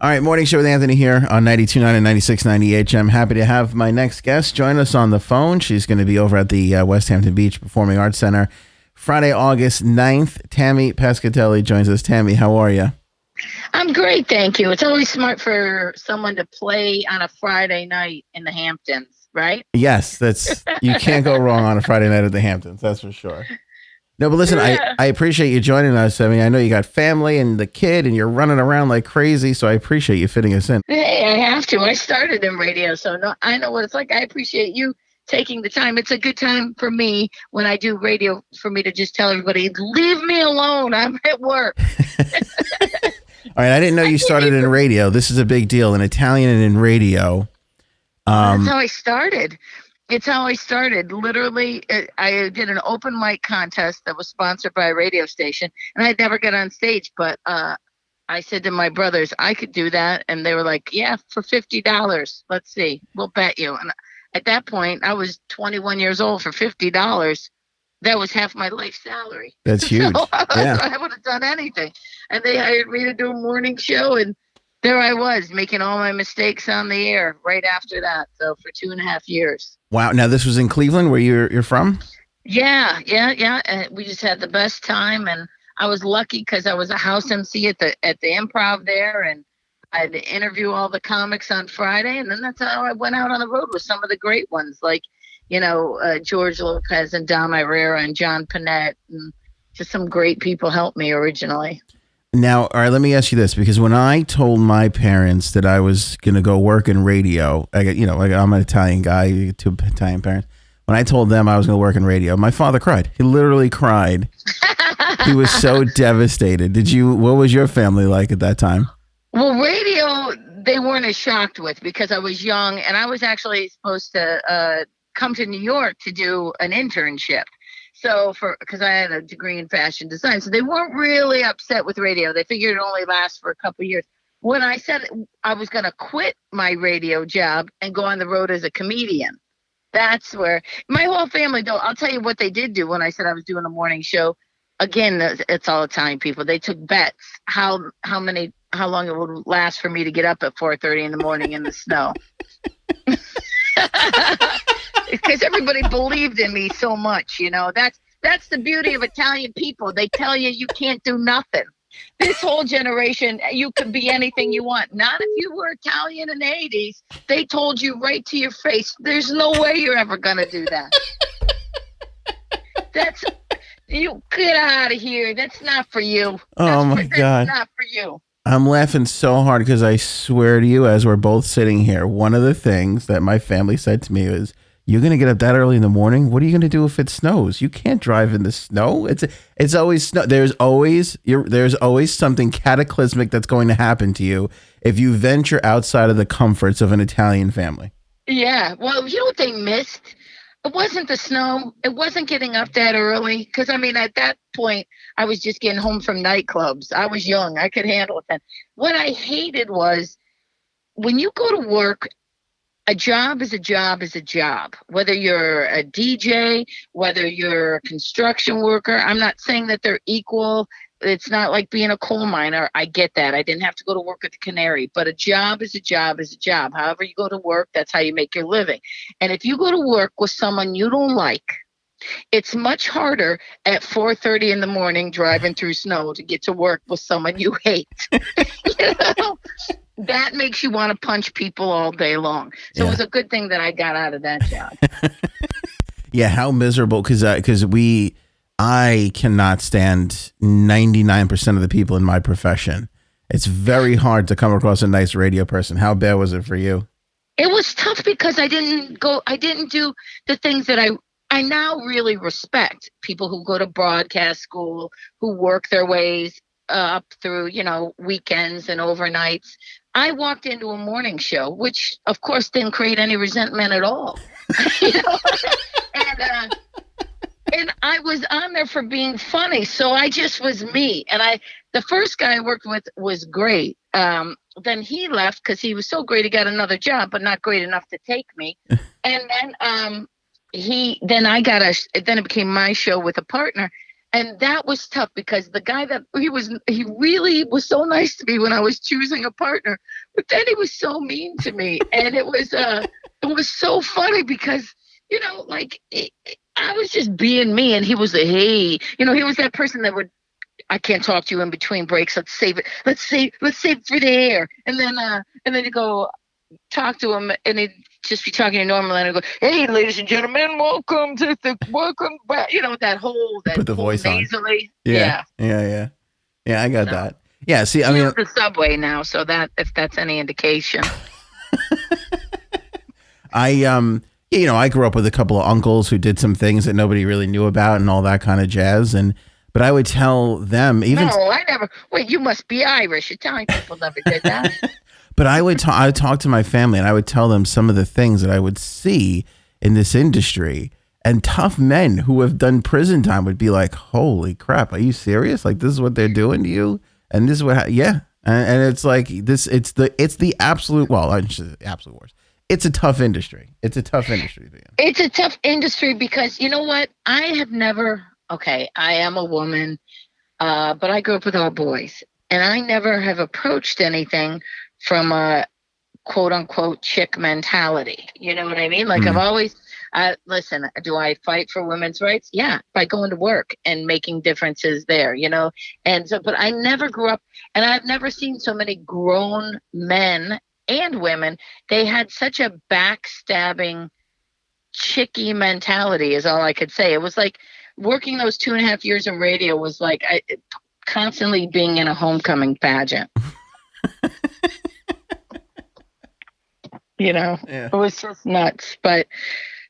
All right, morning show with Anthony here on 92.9 and 96.9 HM. Happy to have my next guest join us on the phone. She's going to be over at the West Hampton Beach Performing Arts Center Friday, August 9th. Tammy Pescatelli joins us. Tammy, how are you? I'm great, thank you. It's always smart for someone to play on a Friday night in the Hamptons, right? Yes, you can't go wrong on a Friday night at the Hamptons, that's for sure. No, but listen, Yeah. I appreciate you joining us. I mean, I know you got family and the kid and you're running around like crazy, so I appreciate you fitting us in. Hey, I have to. I started in radio, so no, I know what it's like. I appreciate you taking the time. It's a good time for me when I do radio for me to just tell everybody, leave me alone. I'm at work. All right, I didn't know you started in radio. This is a big deal, in Italian and in radio. That's how I started. It's how I started. Literally, I did an open mic contest that was sponsored by a radio station, and I'd never get on stage. But I said to my brothers, I could do that. And they were like, yeah, for $50. Let's see. We'll bet you. And at that point, I was 21 years old. For $50. That was half my life salary. That's huge. So Yeah. I would have done anything. And they hired me to do a morning show, and there I was making all my mistakes on the air right after that. So for 2.5 years. Wow. Now, this was in Cleveland, where you're from? Yeah. And we just had the best time, and I was lucky because I was a house MC at the Improv there, and I had to interview all the comics on Friday, and then that's how I went out on the road with some of the great ones, like George Lopez and Dom Irrera and John Panette, and just some great people helped me originally. Now, all right, let me ask you this, because when I told my parents that I was going to go work in radio, I'm an Italian guy, two Italian parents. When I told them I was going to work in radio, my father cried. He literally cried. He was so devastated. What was your family like at that time? Well, radio, they weren't as shocked with, because I was young, and I was actually supposed to come to New York to do an internship. So because I had a degree in fashion design, so they weren't really upset with radio. They figured it only lasts for a couple of years. When I said I was going to quit my radio job and go on the road as a comedian, that's where my whole family, though, I'll tell you what they did do when I said I was doing a morning show. Again, it's all Italian people. They took bets how long it would last for me to get up at 4:30 in the morning in the snow. Because everybody believed in me so much, That's the beauty of Italian people. They tell you can't do nothing. This whole generation, you can be anything you want. Not if you were Italian in the 80s. They told you right to your face, there's no way you're ever going to do that. You get out of here. That's not for you. Oh, my God. That's not for you. I'm laughing so hard because I swear to you, as we're both sitting here, one of the things that my family said to me was, you're going to get up that early in the morning? What are you going to do if it snows? You can't drive in the snow. It's always snow. There's always something cataclysmic that's going to happen to you if you venture outside of the comforts of an Italian family. Yeah. Well, you know what they missed? It wasn't the snow. It wasn't getting up that early. Because, at that point, I was just getting home from nightclubs. I was young. I could handle it then. What I hated was when you go to work, a job is a job is a job. Whether you're a DJ, whether you're a construction worker, I'm not saying that they're equal. It's not like being a coal miner. I get that. I didn't have to go to work at the Canary. But a job is a job is a job. However you go to work, that's how you make your living. And if you go to work with someone you don't like, it's much harder at 4:30 in the morning driving through snow to get to work with someone you hate. That makes you want to punch people all day long. So It was a good thing that I got out of that job. Yeah, how miserable, because I cannot stand 99% of the people in my profession. It's very hard to come across a nice radio person. How bad was it for you? It was tough because I didn't do the things that I now really respect. People who go to broadcast school, who work their ways up through, weekends and overnights. I walked into a morning show, which of course didn't create any resentment at all. And I was on there for being funny. So I just was me. And the first guy I worked with was great. Then he left because he was so great. He got another job, but not great enough to take me. And then then it became my show with a partner. And that was tough because the guy that he really was so nice to me when I was choosing a partner, but then he was so mean to me, and it was so funny because like I was just being me, and he was he was that person that would, I can't talk to you in between breaks. Let's save it. Let's save it for the air. And then you go talk to him, and he'd just be talking to normal, and I go, "Hey, ladies and gentlemen, welcome back." Put the voice nasally. on. Yeah. I got that. Yeah. See, I mean, the subway now, so that if that's any indication. I grew up with a couple of uncles who did some things that nobody really knew about and all that kind of jazz. But I would tell them even. No, I never. Wait, you must be Irish. Italian people never did that. But I would talk to my family, and I would tell them some of the things that I would see in this industry. And tough men who have done prison time would be like, "Holy crap, are you serious? Like, this is what they're doing to you?" And this is what, yeah. And it's like this. It's the absolute. Well, I should say the absolute worst. It's a tough industry. It's a tough industry. It's a tough industry because you know what? I have never. Okay, I am a woman, but I grew up with all boys, and I never have approached anything from a quote unquote chick mentality. You know what I mean? Like I've always, listen, do I fight for women's rights? Yeah, by going to work and making differences there, And so, but I never grew up, and I've never seen so many grown men and women. They had such a backstabbing, chicky mentality is all I could say. It was like working those 2.5 years in radio was like constantly being in a homecoming pageant. Yeah. It was just nuts. But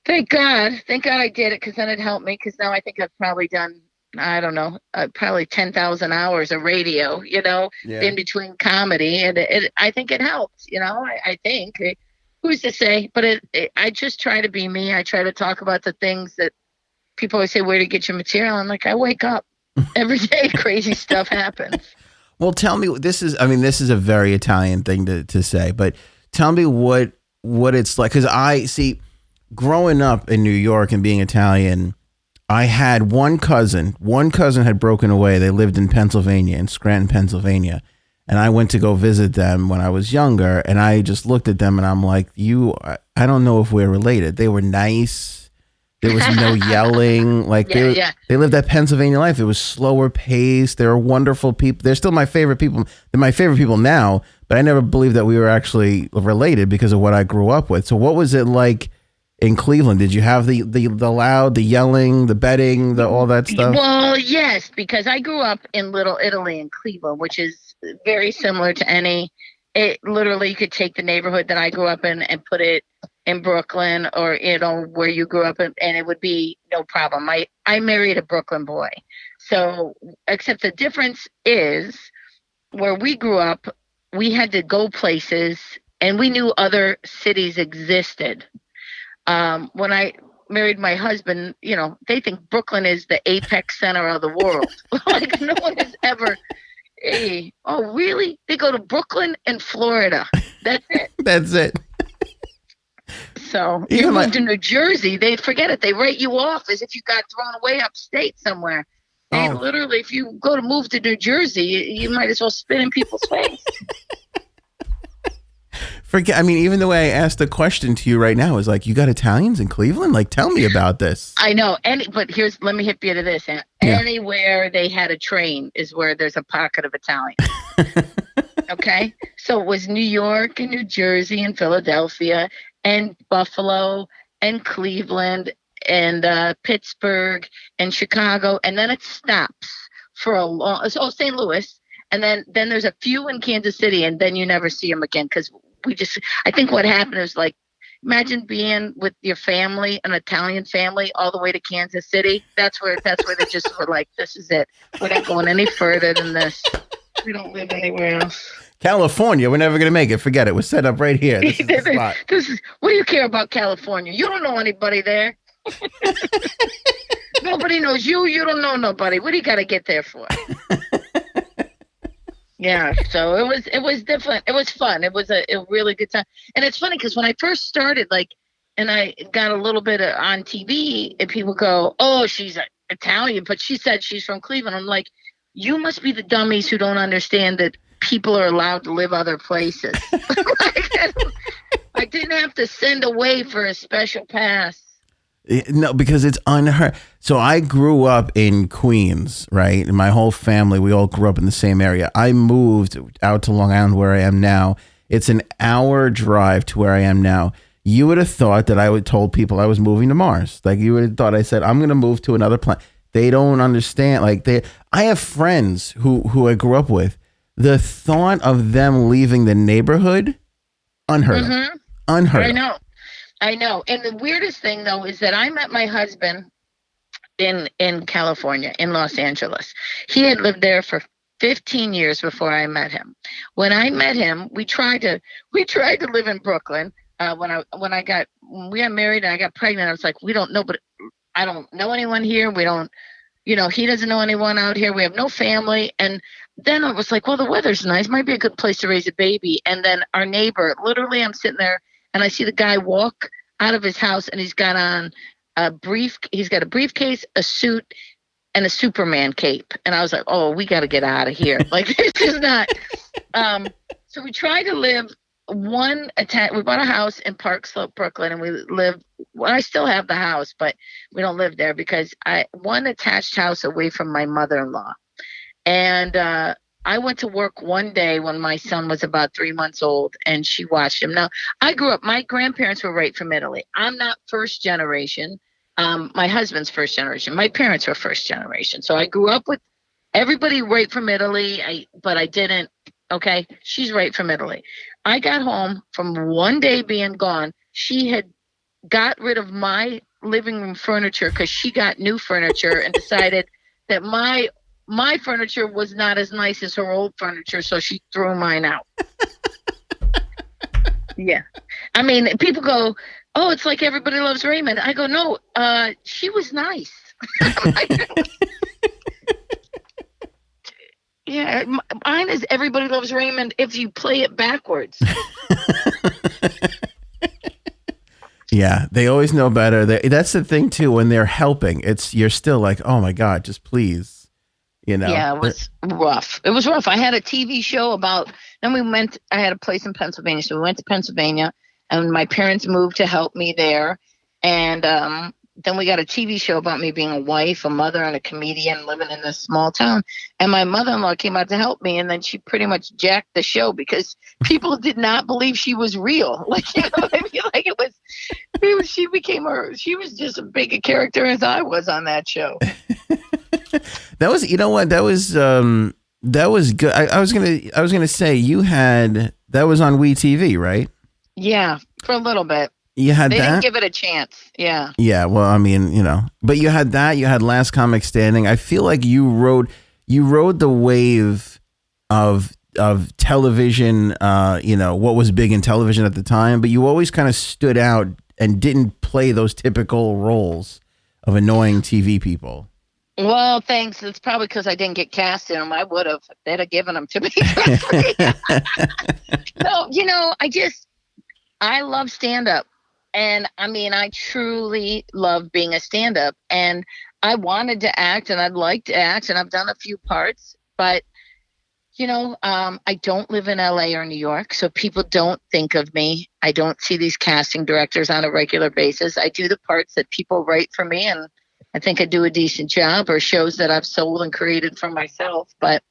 thank God I did it, because then it helped me, because now I think I've probably done, I don't know, probably 10,000 hours of radio, in between comedy. And I think it helped, I think. Who's to say? But I just try to be me. I try to talk about the things that people always say, where to get your material? I'm like, I wake up every day, crazy stuff happens. Well, tell me, this is a very Italian thing to say, but tell me what it's like. Because I see, growing up in New York and being Italian, I had one cousin had broken away. They lived in Pennsylvania, in Scranton, Pennsylvania. And I went to go visit them when I was younger. And I just looked at them and I'm like, I don't know if we're related. They were nice. There was no yelling. Like they lived that Pennsylvania life. It was slower paced. They were wonderful people. They're still my favorite people. They're my favorite people now, but I never believed that we were actually related because of what I grew up with. So what was it like in Cleveland? Did you have the loud, the yelling, the betting, all that stuff? Well, yes, because I grew up in Little Italy in Cleveland, which is very similar to it literally, you could take the neighborhood that I grew up in and put it in Brooklyn or, where you grew up in, and it would be no problem. I married a Brooklyn boy. So, except the difference is where we grew up, we had to go places and we knew other cities existed. When I married my husband, they think Brooklyn is the apex center of the world. Like no one has ever. Hey, oh really? They go to Brooklyn and Florida. That's it. That's it. So you moved to New Jersey, they forget it. They write you off as if you got thrown away upstate somewhere. They literally, if you go to move to New Jersey, you might as well spit in people's face. Even the way I asked the question to you right now is like, you got Italians in Cleveland? Like, tell me about this. I know. But let me hit you to this. Anywhere they had a train is where there's a pocket of Italian. Okay. So it was New York and New Jersey and Philadelphia and Buffalo and Cleveland and Pittsburgh and Chicago. And then it stops for St. Louis. And then there's a few in Kansas City, and then you never see them again. Because I think what happened is, like, imagine being with your family, an Italian family, all the way to Kansas City. That's where they just were like, this is it. We're not going any further than this. We don't live anywhere else. California, we're never going to make it. Forget it. We're set up right here. This is the spot. What do you care about California? You don't know anybody there. Nobody knows you. You don't know nobody. What do you got to get there for? Yeah, so it was different. It was fun. It was a really good time. And it's funny because when I first started, and I got a little bit on TV, and people go, "Oh, she's Italian, but she said she's from Cleveland. I'm like, you must be the dummies who don't understand that people are allowed to live other places. Like, I didn't have to send away for a special pass. No, because it's unheard. So I grew up in Queens, right? And my whole family, we all grew up in the same area. I moved out to Long Island where I am now. It's an hour drive to where I am now. You would have thought that I would told people I was moving to Mars. Like you would have thought I said, I'm going to move to another planet. They don't understand. Like I have friends who I grew up with. The thought of them leaving the neighborhood, unheard of. Unheard of. I know. And the weirdest thing though is that I met my husband in California, in Los Angeles. He had lived there for 15 years before I met him. When I met him, we tried to live in Brooklyn. When we got married and I got pregnant, I was like, we don't know, but I don't know anyone here. We don't, he doesn't know anyone out here. We have no family. And then I was like, well, the weather's nice. Might be a good place to raise a baby. And then our neighbor, literally, I'm sitting there and I see the guy walk out of his house and he's got on he's got a briefcase, a suit, and a Superman cape. And I was like, oh, we got to get out of here. Like, this is not. So we tried to live we bought a house in Park Slope, Brooklyn, and I still have the house, but we don't live there because one attached house away from my mother-in-law. And I went to work one day when my son was about 3 months old, and she watched him. Now, I grew up, my grandparents were right from Italy. I'm not first generation. My husband's first generation. My parents were first generation. So I grew up with everybody right from Italy, but I didn't. Okay, she's right from Italy. I got home from one day being gone. She had got rid of my living room furniture because she got new furniture and decided that my furniture was not as nice as her old furniture, so she threw mine out. Yeah. I mean, people go, oh, it's like Everybody Loves Raymond. I go, no, she was nice. Yeah, mine is Everybody Loves Raymond if you play it backwards. Yeah, they always know better. That's the thing, too. When they're helping, you're still like, oh, my God, just please. Yeah, it was rough. It was rough. I had a TV show I had a place in Pennsylvania. So we went to Pennsylvania and my parents moved to help me there. And then we got a TV show about me being a wife, a mother, and a comedian living in this small town. And my mother-in-law came out to help me. And then she pretty much jacked the show because people did not believe she was real. Like, I mean? Like she was just as big a character as I was on that show. That was, that was good. I was gonna say that was on WeTV, right? Yeah, for a little bit. You had they that? Didn't give it a chance. Yeah. Yeah. Well, I mean, but you had that. You had Last Comic Standing. I feel like you rode the wave of television. What was big in television at the time, but you always kind of stood out and didn't play those typical roles of annoying TV people. Well, thanks. It's probably because I didn't get cast in them. I would have. They'd have given them to me. No, I love stand-up. And, I mean, I truly love being a stand-up. And I wanted to act, and I'd like to act, and I've done a few parts. But, I don't live in L.A. or New York, so people don't think of me. I don't see these casting directors on a regular basis. I do the parts that people write for me, and I think I do a decent job, or shows that I've sold and created for myself. But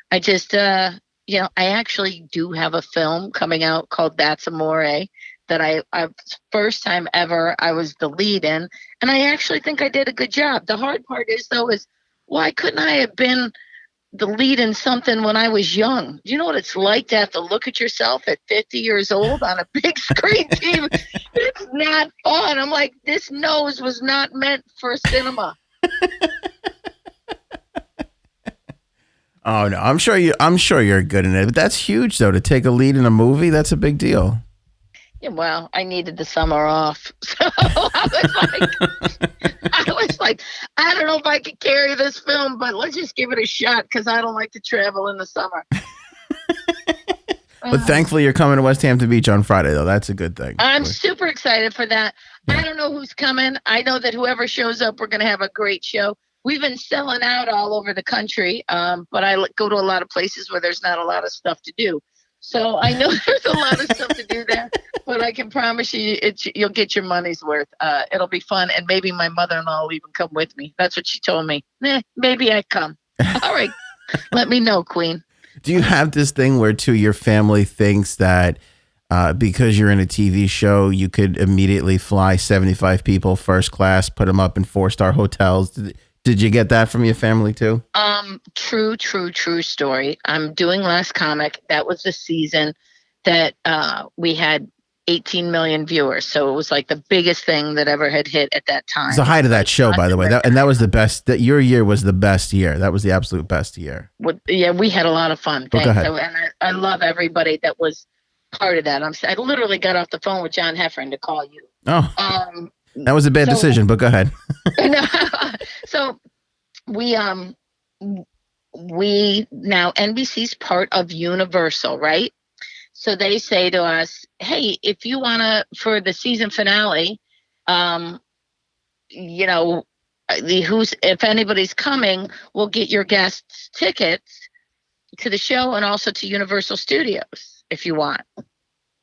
I just, I actually do have a film coming out called That's Amore that I first time ever I was the lead in. And I actually think I did a good job. The hard part is, though, why couldn't I have been the lead in something when I was young? Do you know what it's like to have to look at yourself at 50 years old on a big screen TV? It's not fun. I'm like, this nose was not meant for cinema. Oh no, I'm sure you're good in it. But that's huge, though, to take a lead in a movie. That's a big deal. Yeah, well, I needed the summer off, so I was like, I don't know if I could carry this film, but let's just give it a shot because I don't like to travel in the summer. But thankfully, you're coming to West Hampton Beach on Friday, though. That's a good thing. I'm super excited for that. Yeah. I don't know who's coming. I know that whoever shows up, we're going to have a great show. we've been selling out all over the country. But go to a lot of places where there's not a lot of stuff to do. So I know there's a lot of stuff to do there, but I can promise you, you'll get your money's worth. It'll be fun, and maybe my mother-in-law will even come with me. That's what she told me. Maybe I come. All right, let me know, Queen. Do you have this thing where too your family thinks that because you're in a TV show, you could immediately fly 75 people first class, put them up in 4-star hotels? Did you get that from your family too? True story. I'm doing Last Comic. That was the season that we had 18 million viewers. So it was like the biggest thing that ever had hit at that time. It's the height of that show, by the way. That was the best. That your year was the best year. That was the absolute best year. Yeah, we had a lot of fun. Thanks. Go ahead. And I love everybody that was part of that. I literally got off the phone with John Heffron to call you. Oh, that was a bad decision, but go ahead. So we now NBC's part of Universal, right? So they say to us, hey, if you want to, for the season finale, if anybody's coming, we'll get your guests tickets to the show and also to Universal Studios if you want.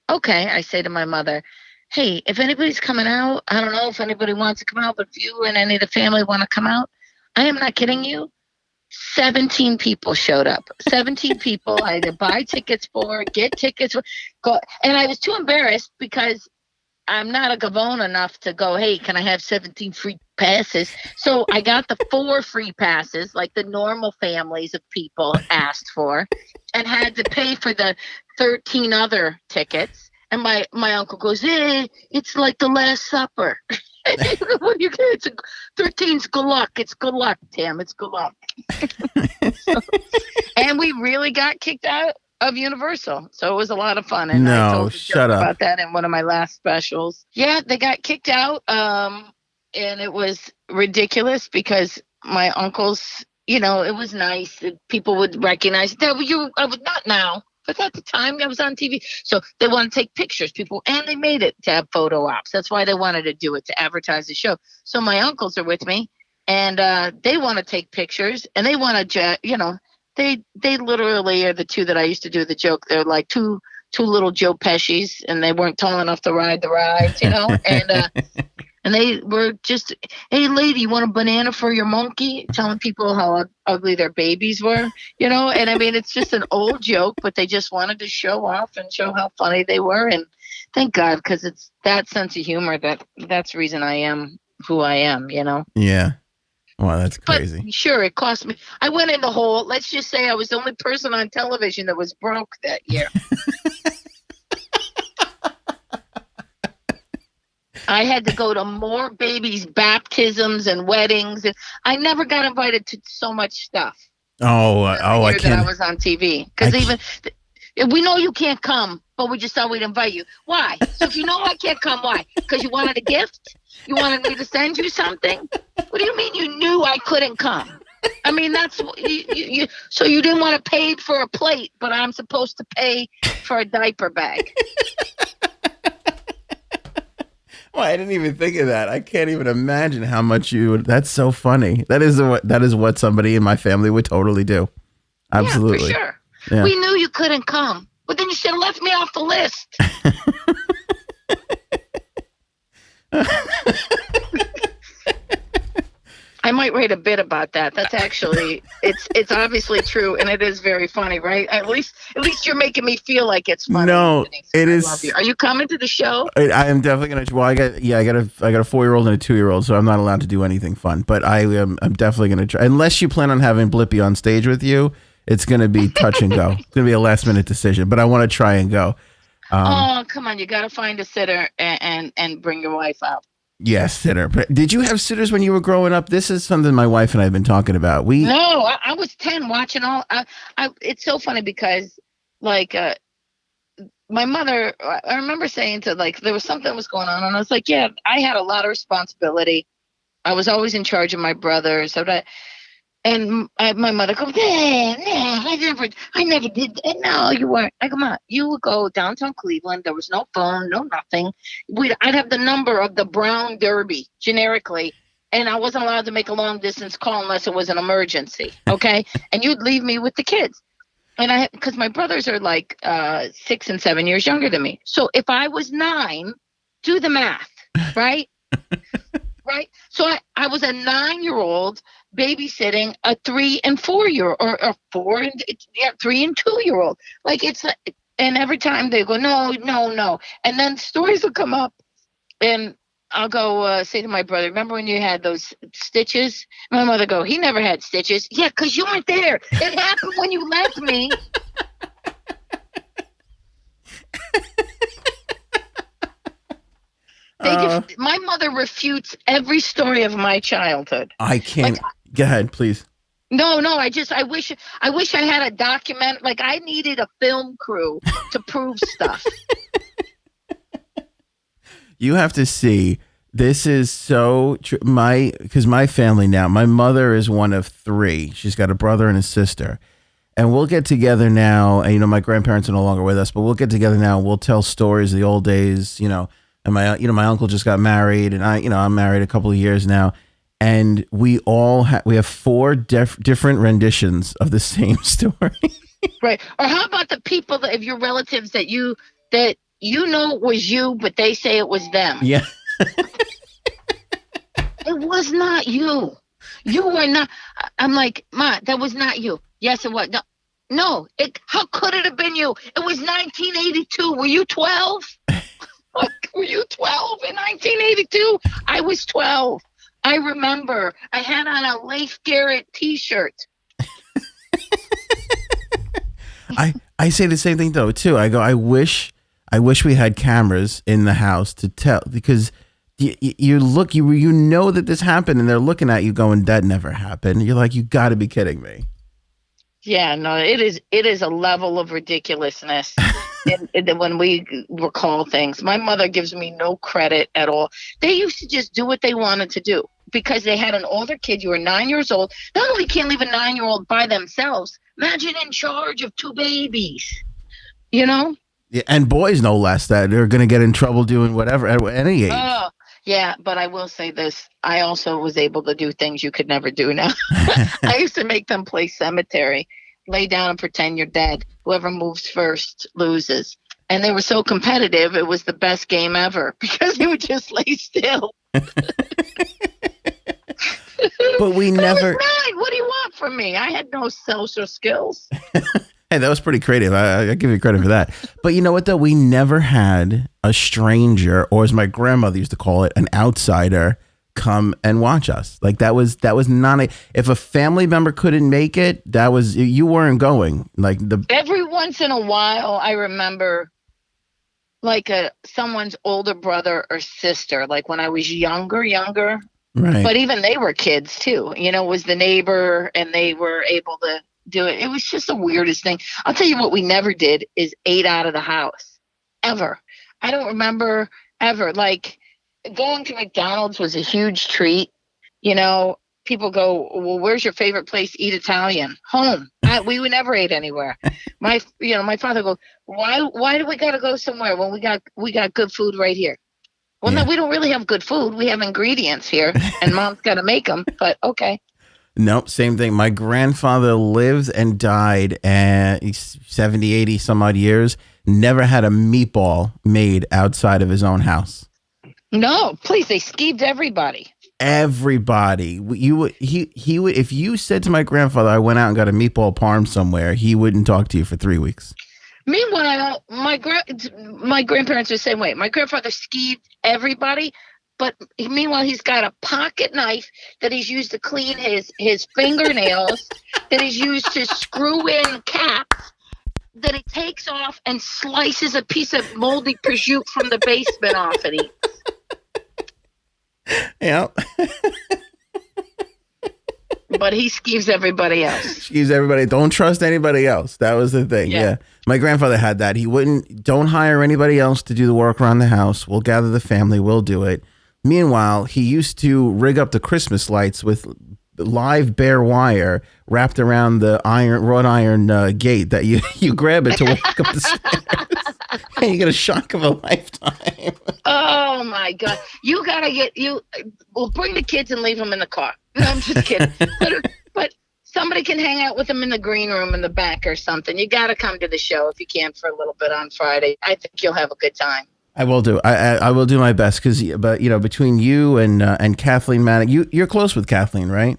Okay, I say to my mother, hey, if anybody's coming out, I don't know if anybody wants to come out, but if you and any of the family want to come out, I am not kidding you. 17 people showed up. 17 people I had to buy tickets for, get tickets for, go. And I was too embarrassed because I'm not a gavone enough to go, hey, can I have 17 free passes? So I got the 4 free passes, like the normal families of people asked for, and had to pay for the 13 other tickets. And my uncle goes, it's like the Last Supper. What you get? 13's good luck. It's good luck, Tim. It's good luck. And we really got kicked out of Universal, so it was a lot of fun. And I told shut up about that in one of my last specials. Yeah, they got kicked out, and it was ridiculous because my uncles, it was nice. People would recognize that I was not now. But at the time, I was on TV. So they want to take pictures, people, and they made it to have photo ops. That's why they wanted to do it, to advertise the show. So my uncles are with me, and they want to take pictures, and they want to, they literally are the two that I used to do the joke. They're like two little Joe Pesci's, and they weren't tall enough to ride the rides, and they were just, hey, lady, you want a banana for your monkey? Telling people how ugly their babies were, And I mean, it's just an old joke, but they just wanted to show off and show how funny they were. And thank God, because it's that sense of humor that's the reason I am who I am, Yeah. Wow, that's crazy. But sure, it cost me. I went in the hole. Let's just say I was the only person on television that was broke that year. I had to go to more babies' baptisms and weddings, and I never got invited to so much stuff. I can't. That I was on TV because we know you can't come, but we just thought we'd invite you. Why? So if you know I can't come, why? Because you wanted a gift? You wanted me to send you something? What do you mean you knew I couldn't come? I mean, that's you. So you didn't want to pay for a plate, but I'm supposed to pay for a diaper bag. Well, I didn't even think of that. I can't even imagine how much you would. That's so funny. That is what somebody in my family would totally do. Absolutely. Yeah, for sure. Yeah. We knew you couldn't come, but then you should have left me off the list. I might write a bit about that. That's actually it's obviously true, and it is very funny, right? At least you're making me feel like it's funny. No, it is. Love you. Are you coming to the show? I am definitely gonna. Well, I got a 4-year-old and a 2-year-old, so I'm not allowed to do anything fun. But I'm definitely gonna try. Unless you plan on having Blippi on stage with you, it's gonna be touch and go. It's gonna be a last minute decision, but I want to try and go. Oh, come on! You got to find a sitter and bring your wife out. Yes, sitter. But did you have sitters when you were growing up? This is something my wife and I have been talking about. No, I was 10 watching all. It's so funny because, like, my mother. I remember saying to there was something that was going on, and I was like, yeah, I had a lot of responsibility. I was always in charge of my brothers, and my mother goes, I never did that. No, you weren't. I come on. You would go downtown Cleveland. There was no phone, no nothing. I'd have the number of the Brown Derby generically and I wasn't allowed to make a long distance call unless it was an emergency. Okay. And you'd leave me with the kids. And because my brothers are like 6 and 7 years younger than me. So if I was 9, do the math, right? Right. So I was a 9-year-old babysitting a 3 and 4-year or a 3 and 2-year-old. Like and every time they go, no, no, no. And then stories will come up and I'll go say to my brother, remember when you had those stitches? My mother go, he never had stitches. Yeah, because you weren't there. It happened when you left me. My mother refutes every story of my childhood. I can't. Go ahead, please. No. I wish I had a document. Like I needed a film crew to prove stuff. You have to see. This is so true. Because my family now, my mother is one of 3. She's got a brother and a sister. And we'll get together now. And, my grandparents are no longer with us, but we'll get together now. And we'll tell stories of the old days, And my uncle just got married, and I'm married a couple of years now, and we have 4 different renditions of the same story. Right. Or how about the people of your relatives that you it was you, but they say it was them? Yeah. It was not you. You were not. I'm like, Ma, that was not you. Yes, it was. No. How could it have been you? It was 1982. Were you 12? Were you 12 in 1982? I was 12. I remember. I had on a Leif Garrett T-shirt. I say the same thing though too. I go, I wish we had cameras in the house to tell, because you look, you know that this happened, and they're looking at you going, that never happened. You're like, you got to be kidding me. Yeah, no, it is a level of ridiculousness. And when we recall things, my mother gives me no credit at all. They used to just do what they wanted to do because they had an older kid. You were 9 years old. Not only can't leave a 9-year-old by themselves, imagine in charge of 2 babies, Yeah, and boys no less, that they're going to get in trouble doing whatever at any age. Oh, yeah, but I will say this. I also was able to do things you could never do now. I used to make them play cemetery. Lay down and pretend you're dead. Whoever moves first loses. And they were so competitive, it was the best game ever because they would just lay still. But we never. Right. What do you want from me? I had no social skills. Hey, that was pretty creative. I give you credit for that. But you know what, though? We never had a stranger, or as my grandmother used to call it, an outsider, come and watch us. Like that was not if a family member couldn't make it, you weren't going. Like every once in a while, I remember like someone's older brother or sister, like when I was younger. Right. But even they were kids too. It was the neighbor, and they were able to do it. It was just the weirdest thing. I'll tell you what we never did is ate out of the house. Ever. I don't remember ever. Like going to McDonald's was a huge treat. People go, well, where's your favorite place to eat Italian? Home. We would never ate anywhere. My father goes, why do we got to go somewhere when we got good food right here? Well, Yeah. No, we don't really have good food. We have ingredients here, and Mom's got to make them. But okay. Nope, same thing. My grandfather lived and died at 70, 80 some odd years. Never had a meatball made outside of his own house. No, please, they skeeved everybody. Everybody. He would if you said to my grandfather, I went out and got a meatball parm somewhere, he wouldn't talk to you for 3 weeks. Meanwhile, my grandparents are the same way. My grandfather skeeved everybody. But meanwhile, he's got a pocket knife that he's used to clean his fingernails, that he's used to screw in caps, that he takes off and slices a piece of moldy prosciutto from the basement off and eats. Yeah. But he skeeves everybody else. Skeeves everybody. Don't trust anybody else. That was the thing. Yeah. My grandfather had that. He don't hire anybody else to do the work around the house. We'll gather the family. We'll do it. Meanwhile, he used to rig up the Christmas lights with live bare wire wrapped around the wrought iron gate that you grab it to walk up the stairs. And you get a shock of a lifetime. Oh my God! You gotta We'll bring the kids and leave them in the car. No, I'm just kidding. But somebody can hang out with them in the green room in the back or something. You gotta come to the show if you can for a little bit on Friday. I think you'll have a good time. I will do. I will do my best but between you and Kathleen Maddox, you're close with Kathleen, right?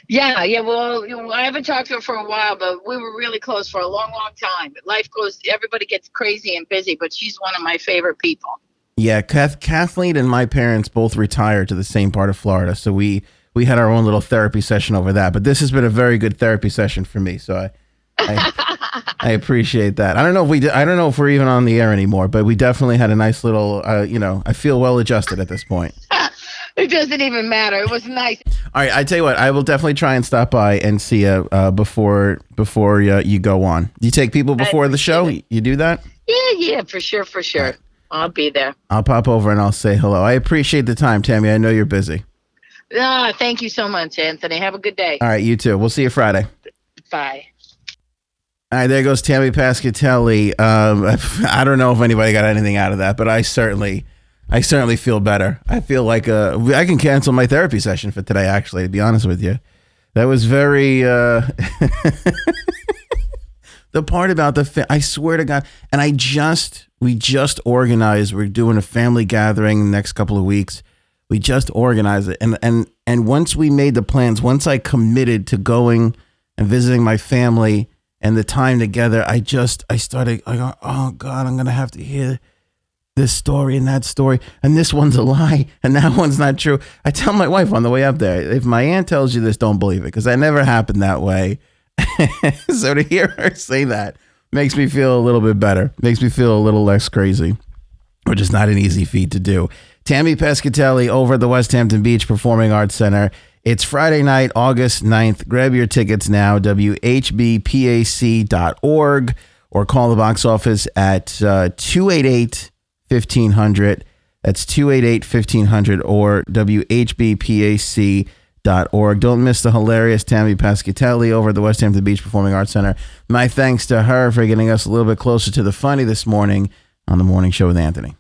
Yeah. Well, I haven't talked to her for a while, but we were really close for a long, long time. Everybody gets crazy and busy, but she's one of my favorite people. Yeah, Kathleen and my parents both retired to the same part of Florida, so we had our own little therapy session over that. But this has been a very good therapy session for me, so I appreciate that. I don't know if we're even on the air anymore, but we definitely had a nice little. I feel well adjusted at this point. It doesn't even matter. It was nice. All right, I tell you what, I will definitely try and stop by and see you before you go on. Do you take people before the show? You do that? Yeah, for sure. Right. I'll be there. I'll pop over and I'll say hello. I appreciate the time, Tammy. I know you're busy. Thank you so much, Anthony. Have a good day. All right, you too. We'll see you Friday. Bye. All right, there goes Tammy Pescatelli. I don't know if anybody got anything out of that, but I certainly feel better. I feel like I can cancel my therapy session for today, actually, to be honest with you. That was very... the part about I swear to God, and we just organized, we're doing a family gathering the next couple of weeks. We just organized it. And once we made the plans, once I committed to going and visiting my family and the time together, I go, oh God, I'm going to have to hear this story and that story. And this one's a lie. And that one's not true. I tell my wife on the way up there, if my aunt tells you this, don't believe it, because that never happened that way. So to hear her say that makes me feel a little bit better. Makes me feel a little less crazy, which is not an easy feat to do. Tammy Pescatelli over at the West Hampton Beach Performing Arts Center. It's Friday night, August 9th. Grab your tickets now, whbpac.org, or call the box office at 288-1500. That's 288-1500 or whbpac.org. Don't miss the hilarious Tammy Pescatelli over at the West Hampton Beach Performing Arts Center. My thanks to her for getting us a little bit closer to the funny this morning on The Morning Show with Anthony.